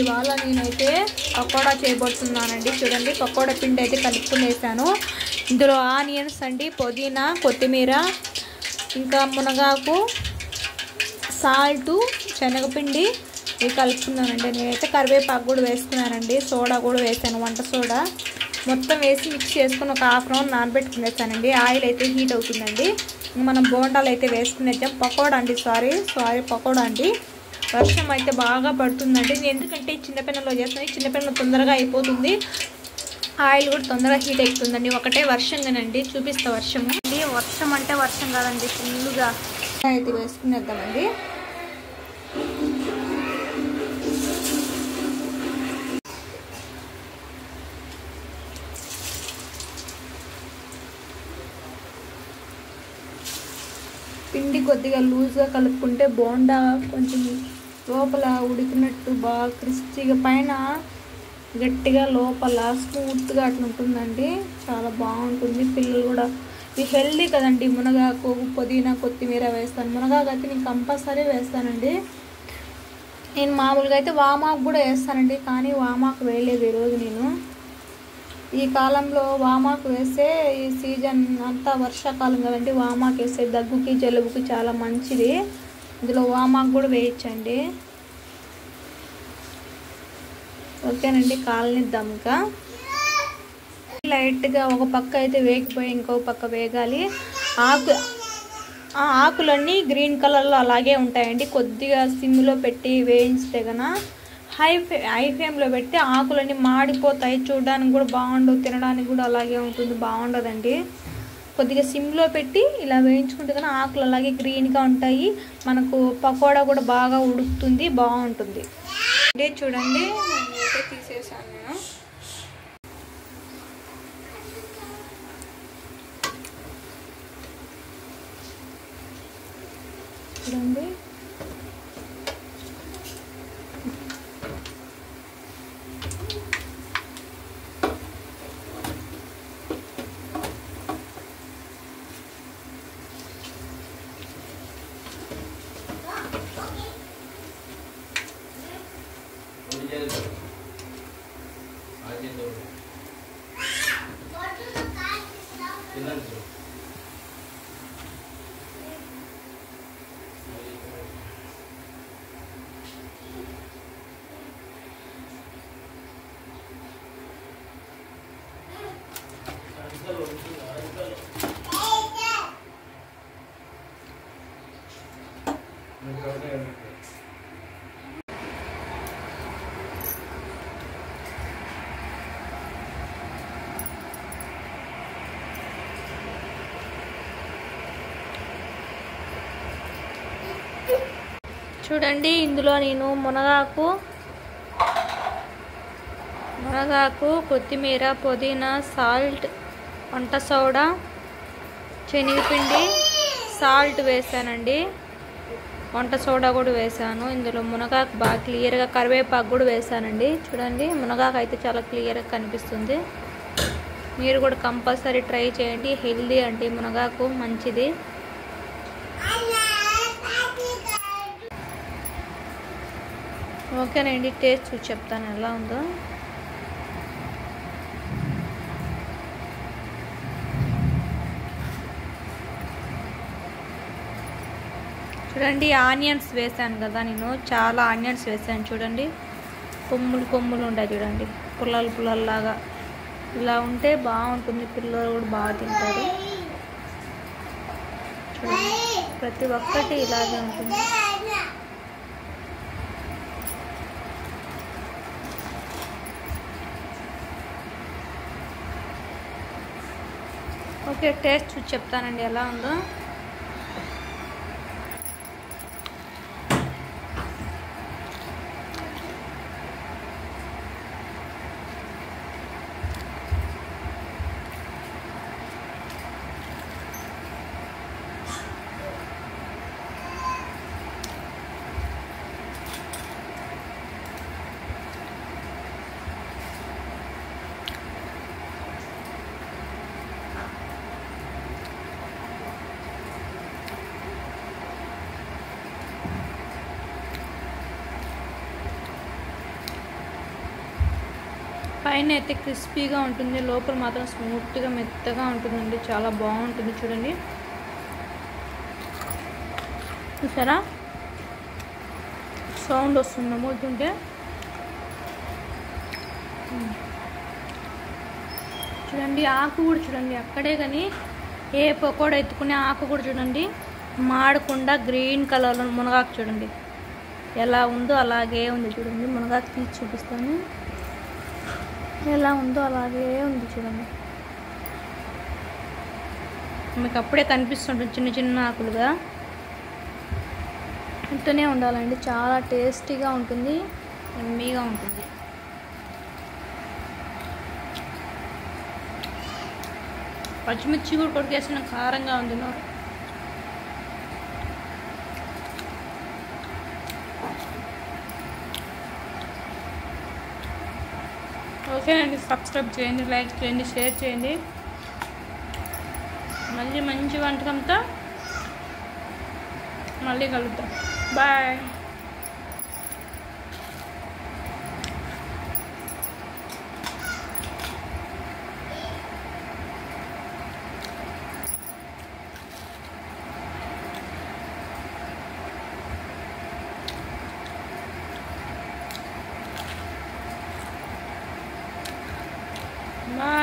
ఇవాళ నేనైతే పకోడా చేయబోతున్నానండి. చూడండి, పకోడా పిండి అయితే కలుపుకుని వేసాను. ఇందులో ఆనియన్స్ అండి, పుదీనా, కొత్తిమీర, ఇంకా మునగాకు, సాల్టు, శనగపిండి ఇవి కలుపుకున్నానండి. నేనైతే కరివేపాకు కూడా వేసుకున్నానండి, సోడా కూడా వేసాను, వంట సోడా. మొత్తం వేసి మిక్స్ చేసుకుని ఒక హాఫ్ అన్ అవర్ నానబెట్టుకునేసానండి. ఆయిల్ అయితే హీట్ అవుతుందండి. మనం బోండాలు అయితే వేసుకునేద్దాం. పకోడా అండి, సారీ పకోడా అండి. వర్షం అయితే బాగా పడుతుందండి. ఎందుకంటే చిన్నపిల్లలో చేస్తాను, చిన్నపిల్లలు తొందరగా అయిపోతుంది, ఆయిల్ కూడా తొందరగా హీట్ అవుతుందండి. ఒకటే వర్షంగానండి, చూపిస్తా వర్షము. వర్షం అంటే వర్షం కాదండి, ఫుల్గా అయితే వేసుకునేద్దామండి. పిండి కొద్దిగా లూజ్గా కలుపుకుంటే బోండా కొంచెం లోపల ఉడికినట్టు బాగా క్రిస్పీగా, పైన గట్టిగా, లోపల స్మూత్గా అట్లా ఉంటుందండి. చాలా బాగుంటుంది. పిల్లలు కూడా ఇది హెల్దీ కదండి. మునగాకు, పుదీనా, కొత్తిమీర వేస్తాను. మునగాకు అయితే నేను కంపల్సరీ వేస్తానండి. నేను మామూలుగా అయితే వామాకు కూడా వేస్తానండి, కానీ వామాకు వేయలేదు ఈరోజు నేను. ఈ కాలంలో వామాకు వేస్తే, ఈ సీజన్ అంతా వర్షాకాలం కదండి, వామాకు వేస్తే దగ్గుకి, జలుబుకి చాలా మంచిది. ఇందులో వామాకు కూడా వేయచ్చండి. ఓకేనండి, కాలనిద్దాం. ఇంకా లైట్గా ఒక పక్క అయితే వేగిపోయి ఇంకో పక్క వేగాలి. ఆకులన్నీ గ్రీన్ కలర్లో అలాగే ఉంటాయండి. కొద్దిగా సిమ్లో పెట్టి వేయించితే కన్నా, హై ఫ్లేమ్లో పెడితే ఆకులన్నీ మాడిపోతాయి, చూడడానికి కూడా బాగుండవు, తినడానికి కూడా అలాగే ఉంటుంది, బాగుండదండి. కొద్దిగా సిమ్లో పెట్టి ఇలా వేయించుకుంటే కన్నా ఆకులు అలాగే గ్రీన్గా ఉంటాయి. మనకు పకోడా కూడా బాగా ఉడుకుతుంది, బాగుంటుంది. అంటే చూడండి, నేనైతే తీసేసాను నేను. చూడండి, చూడండి, ఇందులో నేను మునగాకు, కొత్తిమీర, పుదీనా, సాల్ట్, వంట సోడా, శనగపిండి, సాల్ట్ వేసానండి, వంట సోడా కూడా వేసాను. ఇందులో మునగాకు బాగా క్లియర్గా, కరివేపాకు కూడా వేసానండి. చూడండి, మునగాకు అయితే చాలా క్లియర్గా కనిపిస్తుంది. మీరు కూడా కంపల్సరీ ట్రై చేయండి, హెల్దీ అండి, మునగాకు మంచిది. ఓకేనండి, టేస్ట్ చూసి చెప్తాను ఎలా ఉందో. చూడండి, ఆనియన్స్ వేసాను కదా నేను, చాలా ఆనియన్స్ వేసాను. చూడండి, కొమ్ములు ఉంటాయి చూడండి, పుల్లలాగా ఇలా ఉంటే బాగుంటుంది, పిల్లలు కూడా బాగా తింటారు. చూడండి, ప్రతి ఒక్కటి ఇలాగే ఉంటుంది. ఓకే, టేస్ట్ చూసి చెప్తానండి ఎలా ఉందో. పైన అయితే క్రిస్పీగా ఉంటుంది, లోపల మాత్రం స్మూత్గా మెత్తగా ఉంటుందండి. చాలా బాగుంటుంది చూడండి. చూసారా సౌండ్ వస్తుంది నమ్ముతుంటే. చూడండి ఆకు కూడా చూడండి అక్కడే, కానీ ఏ పకోడా ఎత్తుకునే ఆకు కూడా చూడండి మాడకుండా గ్రీన్ కలర్లో మునగాకు చూడండి ఎలా ఉందో అలాగే ఉంది. చూడండి మునగాకు తీసి చూపిస్తాను, ఎలా ఉందో అలాగే ఉంది చూడండి. మీకు అప్పుడే కనిపిస్తుంటుంది చిన్న చిన్న ఆకులుగా. ఇంటనే ఉండాలండి, చాలా టేస్టీగా ఉంటుంది, ఎమ్మీగా ఉంటుంది. పచ్చిమిర్చి కూడా కొడికేసిన కారంగా ఉంది నాకు. ఓకే అండి, సబ్స్క్రైబ్ చేయండి, లైక్ చేయండి, షేర్ చేయండి. మళ్ళీ మంచి వంటకంతో మళ్ళీ కలుద్దాం. బాయ్. బాయ్.